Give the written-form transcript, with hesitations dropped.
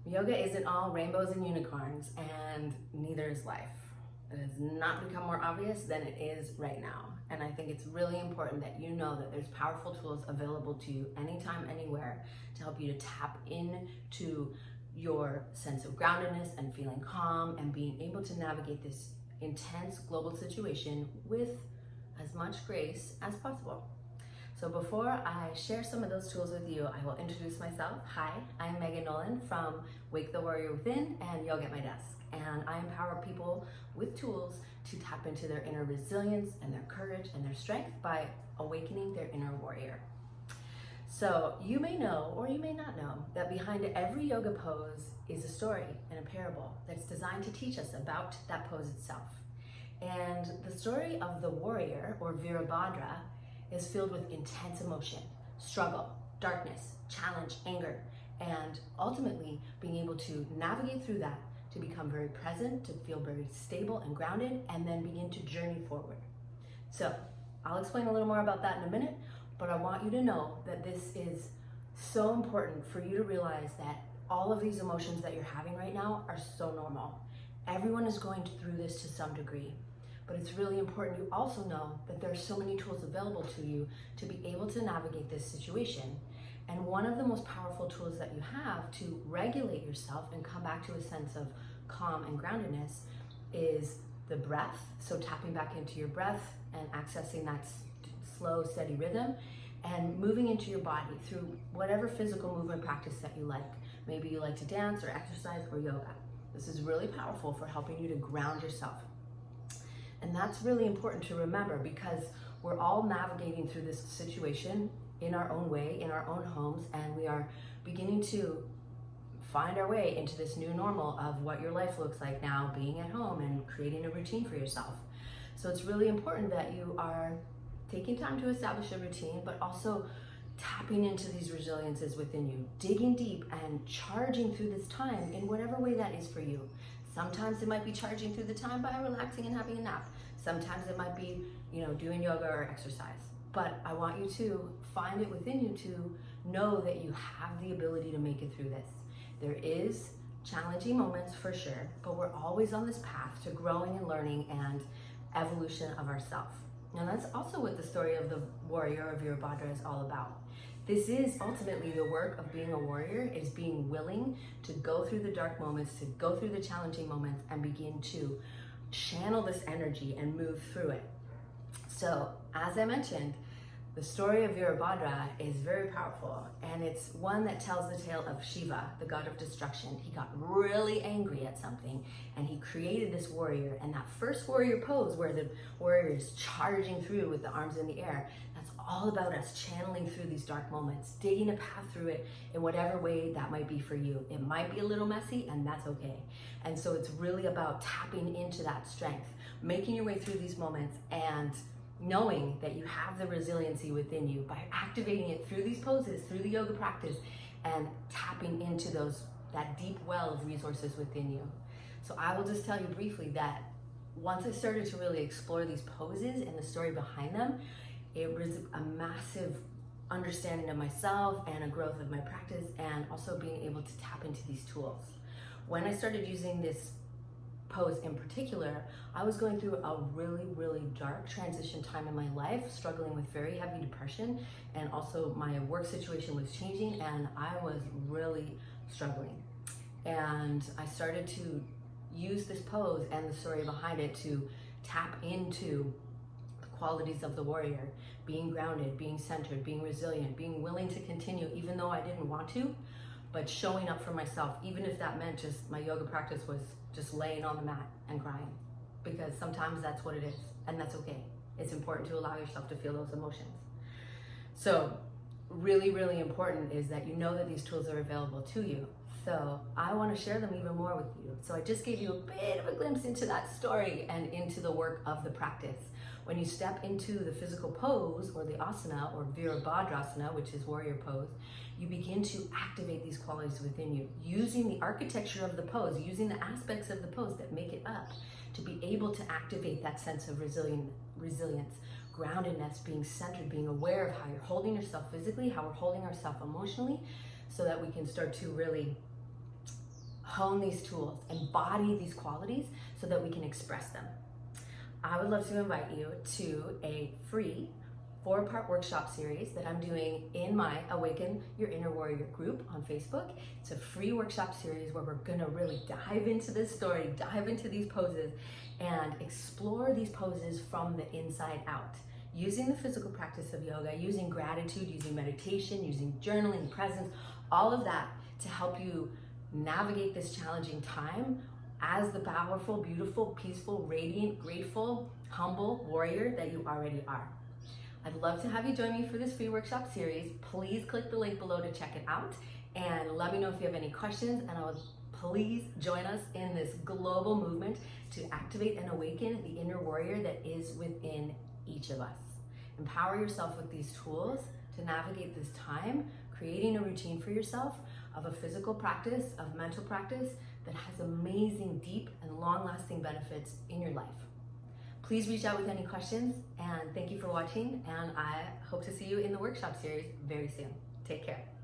Yoga isn't all rainbows and unicorns, and neither is life. It has not become more obvious than it is right now. And I think it's really important that you know that there's powerful tools available to you anytime, anywhere to help you to tap into your sense of groundedness and feeling calm and being able to navigate this intense global situation with as much grace as possible. So before I share some of those tools with you, I will introduce myself. Hi, I'm Megan Nolan from Wake the Warrior Within and Yoga at My Desk. And I empower people with tools to tap into their inner resilience and their courage and their strength by awakening their inner warrior. So you may know, or you may not know, that behind every yoga pose is a story and a parable that's designed to teach us about that pose itself. And the story of the warrior, or Virabhadra, is filled with intense emotion, struggle, darkness, challenge, anger, and ultimately being able to navigate through that to become very present, to feel very stable and grounded, and then begin to journey forward. So I'll explain a little more about that in a minute, but I want you to know that this is so important for you to realize that all of these emotions that you're having right now are so normal. Everyone is going through this to some degree. But it's really important you also know that there are so many tools available to you to be able to navigate this situation. And one of the most powerful tools that you have to regulate yourself and come back to a sense of calm and groundedness is the breath. So tapping back into your breath and accessing that slow, steady rhythm and moving into your body through whatever physical movement practice that you like. Maybe you like to dance or exercise or yoga. This is really powerful for helping you to ground yourself. And that's really important to remember because we're all navigating through this situation in our own way, in our own homes, and we are beginning to find our way into this new normal of what your life looks like now, being at home and creating a routine for yourself. So it's really important that you are taking time to establish a routine, but also tapping into these resiliences within you, digging deep and charging through this time in whatever way that is for you. Sometimes it might be charging through the time by relaxing and having a nap. Sometimes it might be, doing yoga or exercise. But I want you to find it within you to know that you have the ability to make it through this. There is challenging moments for sure, but we're always on this path to growing and learning and evolution of ourselves. And that's also what the story of the warrior of Virabhadra is all about. This is ultimately the work of being a warrior, is being willing to go through the dark moments, to go through the challenging moments and begin to channel this energy and move through it. So, as I mentioned, the story of Virabhadra is very powerful, and it's one that tells the tale of Shiva, the god of destruction. He got really angry at something, and he created this warrior. And that first warrior pose, where the warrior is charging through with the arms in the air, that's all about us channeling through these dark moments, digging a path through it in whatever way that might be for you. It might be a little messy, and that's okay. And so it's really about tapping into that strength, making your way through these moments, and knowing that you have the resiliency within you by activating it through these poses, through the yoga practice, and tapping into that deep well of resources within you. So I will just tell you briefly that once I started to really explore these poses and the story behind them, it was a massive understanding of myself and a growth of my practice, and also being able to tap into these tools. When I started using this pose in particular, I was going through a really, really dark transition time in my life, struggling with very heavy depression, and also my work situation was changing and I was really struggling. And I started to use this pose and the story behind it to tap into the qualities of the warrior, being grounded, being centered, being resilient, being willing to continue even though I didn't want to, but showing up for myself, even if that meant just my yoga practice was just laying on the mat and crying, because sometimes that's what it is, and that's okay. It's important to allow yourself to feel those emotions. So really, really important is that you know that these tools are available to you. So I want to share them even more with you. So I just gave you a bit of a glimpse into that story and into the work of the practice. When you step into the physical pose, or the asana, or Virabhadrasana, which is warrior pose, you begin to activate these qualities within you, using the architecture of the pose, using the aspects of the pose that make it up, to be able to activate that sense of resilience, groundedness, being centered, being aware of how you're holding yourself physically, how we're holding ourselves emotionally, so that we can start to really hone these tools, embody these qualities so that we can express them. I would love to invite you to a free 4-part workshop series that I'm doing in my Awaken Your Inner Warrior group on Facebook. It's a free workshop series where we're gonna really dive into this story, dive into these poses, and explore these poses from the inside out, using the physical practice of yoga, using gratitude, using meditation, using journaling, presence, all of that to help you navigate this challenging time as the powerful, beautiful, peaceful, radiant, grateful, humble warrior that you already are. I'd love to have you join me for this free workshop series. Please click the link below to check it out and let me know if you have any questions, and I would please join us in this global movement to activate and awaken the inner warrior that is within each of us. Empower yourself with these tools to navigate this time, creating a routine for yourself of a physical practice, of mental practice that has amazing, deep, and long-lasting benefits in your life. Please reach out with any questions, and thank you for watching, and I hope to see you in the workshop series very soon. Take care.